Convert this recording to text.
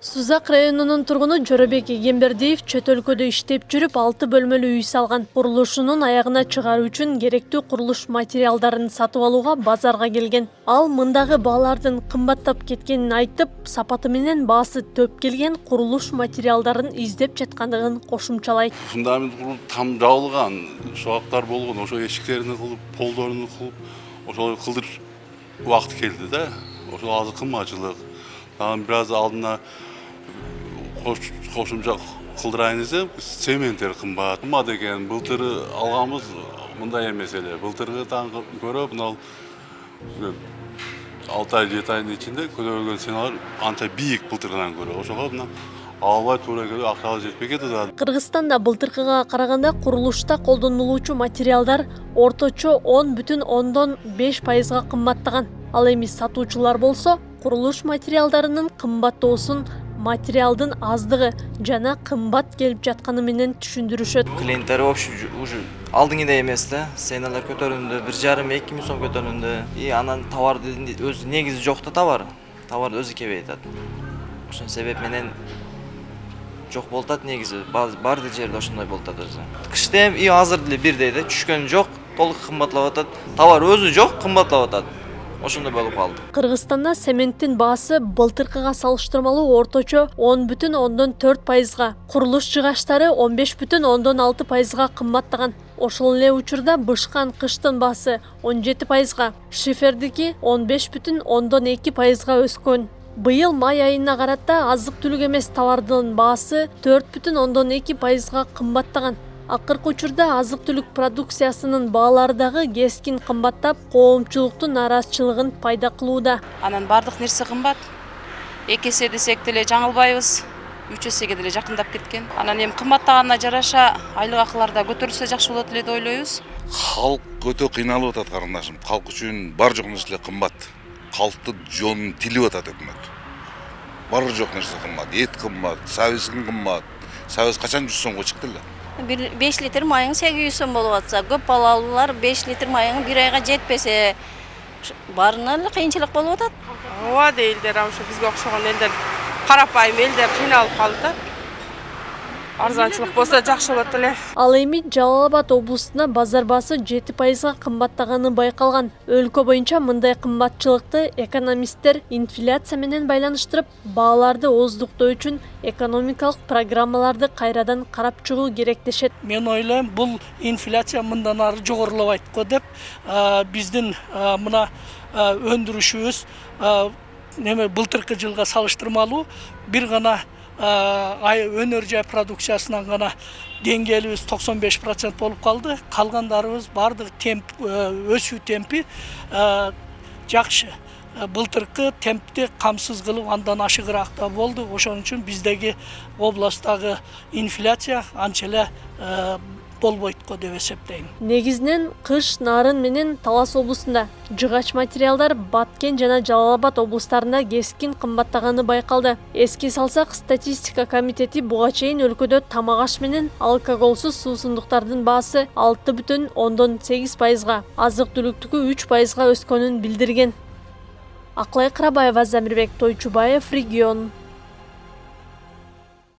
Сузак районунун тургуну Жорабек Эгембердиев чөт өлкөдө иштеп жүрүп 6 бөлмөлүү үй салган. Курулушунун аягына чыгаруу үчүн керектүү курулуш материалдарын сатып алууга базарга келген. Ал мындагы баалардын кымбаттап кеткенин айтып, сапаты менен баасы төп келген курулуш материалдарын издеп жаткандыгын кошумчалайт. Фундамент куруп, там жабылган, шоактар болгон, ошо эшиктерин кылып, полдорун кылып, ошо кылдыр убакыт келди да. Ошо азыр кымбатчылык. Biraz алдына кошумча кылдырайын десем, цементтер кымбат. Кымбат экен, былтыр алганбыз мындай эмес эле. Былтыргыдан көрө мына 6 ай 7 айдын ичинде көтөрүлгөн ценалар анча бийик былтыргыдан көрө. Ошого мына албай туура келип акча жетпей кетет. Кыргызстанда былтыркыга караганда курулушта колдонулуучу материалдар орточо 10,5% кымбаттаган. Ал эми сатуучулар болсо курулуш материалдарынын кымбаттоосун материалдын аздыгы жана кымбат келип жатканы менен түшүндүрүшөт. Клиенттер вообще уже алдыңгыдай эмес да. Ценалар көтөрүлдү, 1,5-2 миң сом көтөрүлдү. И анан товарды өзү негизи жок да товар. Товар өзү келбей атат. Ошон себеп менен жок болуп атат негизи. Бардык жерде ошондой болуп атат өзү. Кышта и азыр деле бирдей да, түшкөн жок, толук кымбатлап атат. Товар өзү жок, кымбатлап атат. Ошондой болуп калды. Кыргызстанда цементтин баасы былтыркыга салыштырмалуу орточо 10,4%, курулуш жыгачтары 15,6%га кымбаттаган. Ошол эле учурда бышкан кыштын баасы 17%, шифердики 15,2%га өскөн. Быйыл май айына карата азык-түлүк эмес товардын баасы 4,2%га кымбаттаган. Акыркы учурда азык-түлүк продукциясынын баалары дагы кескин кымбаттап, коомчулуктун нааразычылыгын пайда кылууда. Анан бардык нерсе кымбат. 2 эсе десек деле жаңылбайбыз. 3 эсеге деле жакындап кеткен. Анан эми кымбаттаганына жараша айлык акылар да көтөрүлсө жакшы болот эле деп ойлойбуз. Халк өтө кыйналып атат карындашым. Халк үчүн бар жок нерселер кымбат. Халкты жонун тилип атат өкмөт. Бар жок нерсе кымбат. Эт кымбат, сабыз кымбат. Сабыз качан 100 сомго чыкты эле. 5 литр майың 800 сом болуп атса, көп балалуулар 5 литр майың bir айга жетпесе, барына эле кыйынчылык болуп атат. Ооба элдер, ошо бизге окшогон элдер, карапайым элдер кыйналып калды да. Арзанчылык болсо жакшы болот эле. Ал эми Жалал Абад облусунда базар баасы 7%га кымбаттаганы байкалган. Өлкө боюнча мындай кымбатчылыкты экономисттер инфляция менен байланыштырып, бааларды ооздуктоо үчүн экономикалык программаларды кайрадан карап чыгуу керек дешет. Мен ойлойм, бул инфляция мындан ары жогорулабайт го деп, биздин мына өндүрүшүбүз былтыркы жылга салыштырмалуу бир гана өнөр жай продукциясынан гана деңгээлибиз 95% болуп калды. Калгандарыбыз бардык темп өсүү темпи жакшы. Былтыркы темпти камсыз кылып андан ашыгыраак да болду. Ошон үчүн биздеги областтагы инфляция анча эле болбойт го деп эсептейм. Негизинен кыш Нарын менен Талас облусунда жыгач материалдар Баткен жана Жалал Абад облустарында кескин кымбаттаганы байкалды. Эске салсак, статистика комитети буга чейин өлкөдө тамак аш менен алкоголсуз суусундуктардын баасы 6,8%, азык-түлүктүкү 3%га өскөнүн билдирген. Аклай Кырабаева, Замирбек Тойчубаев, Регион.